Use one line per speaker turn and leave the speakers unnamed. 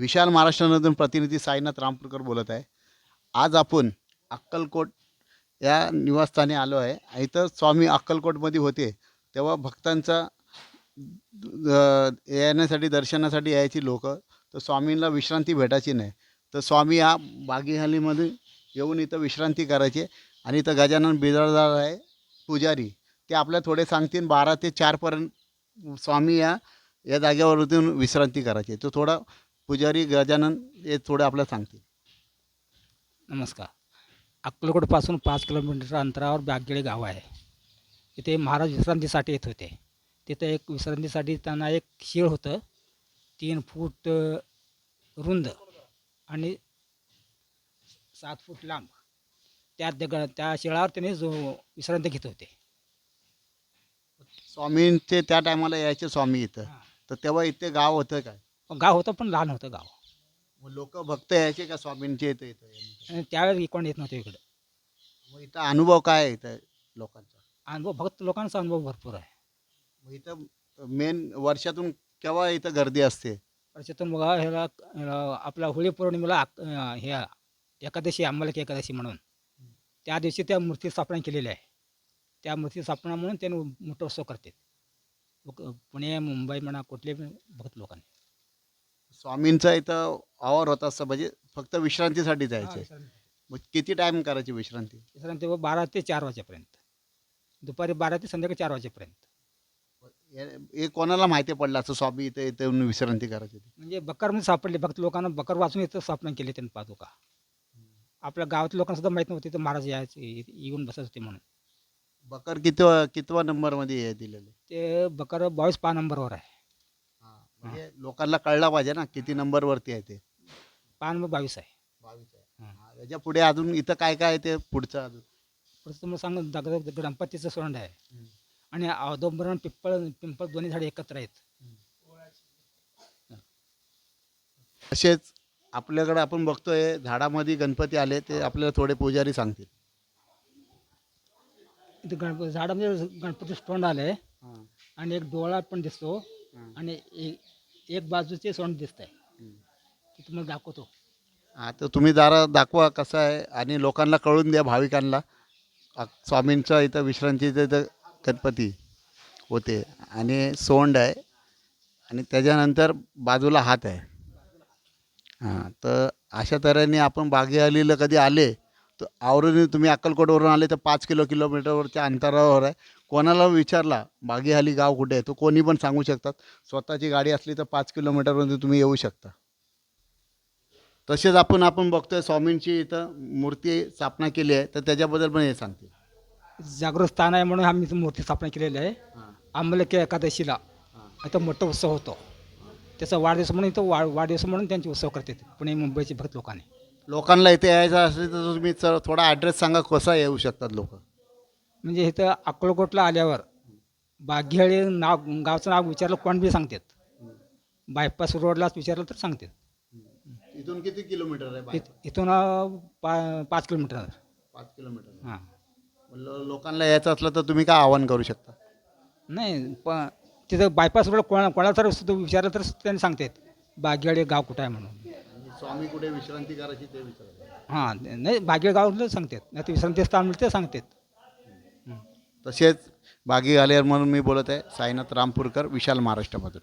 विशाल महाराष्ट्रामधून प्रतिनिधी साईनाथ रामपूरकर बोलत आहे. आज आपण अक्कलकोट या निवासस्थानी आलो आहे. इथं स्वामी अक्कलकोटमध्ये होते तेव्हा भक्तांचा येण्यासाठी दर्शनासाठी यायची लोक, तर स्वामींना विश्रांती भेटायची नाही. तर स्वामी हा बागेहल्लीमध्ये येऊन इथं विश्रांती करायचे. आणि इथं गजानन बिराजदार आहे पुजारी, ते आपल्याला थोडे सांगतील. 12 ते 4 स्वामी या जागेवरून विश्रांती करायची. तो थोडा पुजारी गजानन हे थोडं आपल्याला सांगतील.
नमस्कार. अक्कलकोटपासून 5 किलोमीटर अंतरावर बागेळे गाव आहे. इथे महाराज विश्रांतीसाठी येत होते. तिथं एक विश्रांतीसाठी त्यांना एक शीळ होतं 3 फूट रुंद आणि 7 फूट लांब. त्या शिळावर त्यांनी जो विश्रांती घेत होते.
स्वामींचे त्या टायमाला यायचे स्वामी इथं,
हां.
तर तेव्हा इथे गाव होतं काय?
गाव होतं पण लहान होतं गाव.
मग लोक भक्त यायचे का स्वामींचे इथं इथं यायला?
आणि त्यावेळेस कोण येत नव्हते इकडं.
मग इथं अनुभव काय आहे इथं लोकांचा?
अनुभव भक्त लोकांचा अनुभव भरपूर आहे.
मग इथं मेन वर्षातून केव्हा इथं गर्दी असते?
वर्षातून बघा ह्याला आपला होळी पौर्णिमेला ह्या एकादशी अंमलकी एकादशी म्हणून त्या दिवशी त्या मूर्ती स्थापना केलेली आहे. त्या मूर्ती स्थापना म्हणून त्यांनी मोठं उत्सव करतात. पुणे मुंबई म्हणा कुठले भक्त लोकांनी.
स्वामींचा इथं आवार होता असं, म्हणजे फक्त विश्रांतीसाठी जायचे. मग किती टाइम करायची विश्रांती?
विश्रांती 12 ते 4 वाजेपर्यंत. दुपारी 12 ते संध्याकाळी 4 वाजेपर्यंत.
हे कोणाला माहिती पडलं असं स्वामी इथे इथे येऊन विश्रांती करायची?
म्हणजे बकरमध्ये सापडले भक्त लोकांना, बकर वाचून इथं स्थापना केली त्यांनी पादुका. आपल्या गावातल्या लोकांना सुद्धा माहीत नव्हते तर महाराज यायचे येऊन बसत होते म्हणून.
बकर कितवा नंबरमध्ये हे दिलेलं?
ते बकर 22 नंबरवर आहे.
म्हणजे लोकांना कळला पाहिजे ना किती नंबरवरती आहे ते.
नंबर 22 आहे.
22 आहे. याच्या पुढे अजून इथं काय काय आहे ते पुढचं अजून?
पुढचं तुम्हाला सांग, गणपतीचं सोंड आहे आणि औदुंबर पिंपळ दोन्ही झाडे एकत्र आहेत.
तसेच आपल्याकडे आपण बघतोय झाडामध्ये गणपती आले, ते आपल्याला थोडे पुजारी सांगतील.
इथे झाडामध्ये गणपती स्टोंड आले आणि एक डोळा पण दिसतो आणि एक बाजूचे सोंड दिसत आहे. ते तुम्हाला दाखवतो.
तर तुम्ही जरा दाखवा कसं आहे आणि लोकांना कळून द्या, भाविकांना. स्वामींचा इथं विश्रांतीचं इथं गणपती होते आणि सोंड आहे आणि त्याच्यानंतर बाजूला हात आहे. तर अशा तऱ्हेने आपण बागेहल्लीला कधी आले तर आवरून, तुम्ही अक्कलकोटवरून आले तर 5 किलोमीटरवरच्या अंतरावर आहे. कोणाला विचारला बागेहल्ली गाव कुठे आहे, तो कोणी पण सांगू शकतात. स्वतःची गाडी असली तर 5 किलोमीटरवरून तुम्ही येऊ शकता. तसेच आपण बघतोय स्वामींची इथं मूर्ती स्थापना केली आहे, तर त्याच्याबद्दल पण हे सांगते.
जागृत स्थान आहे म्हणून आम्ही इथं मूर्ती स्थापना केलेली आहे. अंमलकी एकादशीला इथं मोठा उत्सव होतो. त्याचा वाढदिवस म्हणून इथं वाढदिवस म्हणून त्यांचे उत्सव करतात पुणे मुंबईचे भक्त लोकांनी.
लोकांना इथे यायचं असेल तर तुम्ही थोडा ॲड्रेस सांगा, कसा येऊ शकतात लोक?
म्हणजे इथं अक्कलकोटला आल्यावर बागेहळ्ळी गावचं नाव विचारलं कोण बी सांगतात. बायपास रोडलाच विचारलं तर सांगतात.
इथून किती किलोमीटर आहे?
इथून 5 किलोमीटर.
5 किलोमीटर.
हां.
लोकांना यायचं असलं तर तुम्ही काय आवाहन करू शकता?
नाही तिथं बायपास रोड कोणाला तर सुद्धा विचारलं तर त्यांनी सांगतात बागेहळ्ळी गाव कुठं आहे म्हणून.
स्वामी कुठे विश्रांती करायची ते विचारायचं.
हां, नाही बागेहळ्ळी गावाला सांगतात, नाही तर विश्रांती स्थान मिळते सांगतात.
तसेच बागी आल्यावर म्हणून मी बोलत आहे साईनाथ रामपूरकर, विशाल महाराष्ट्रामधून.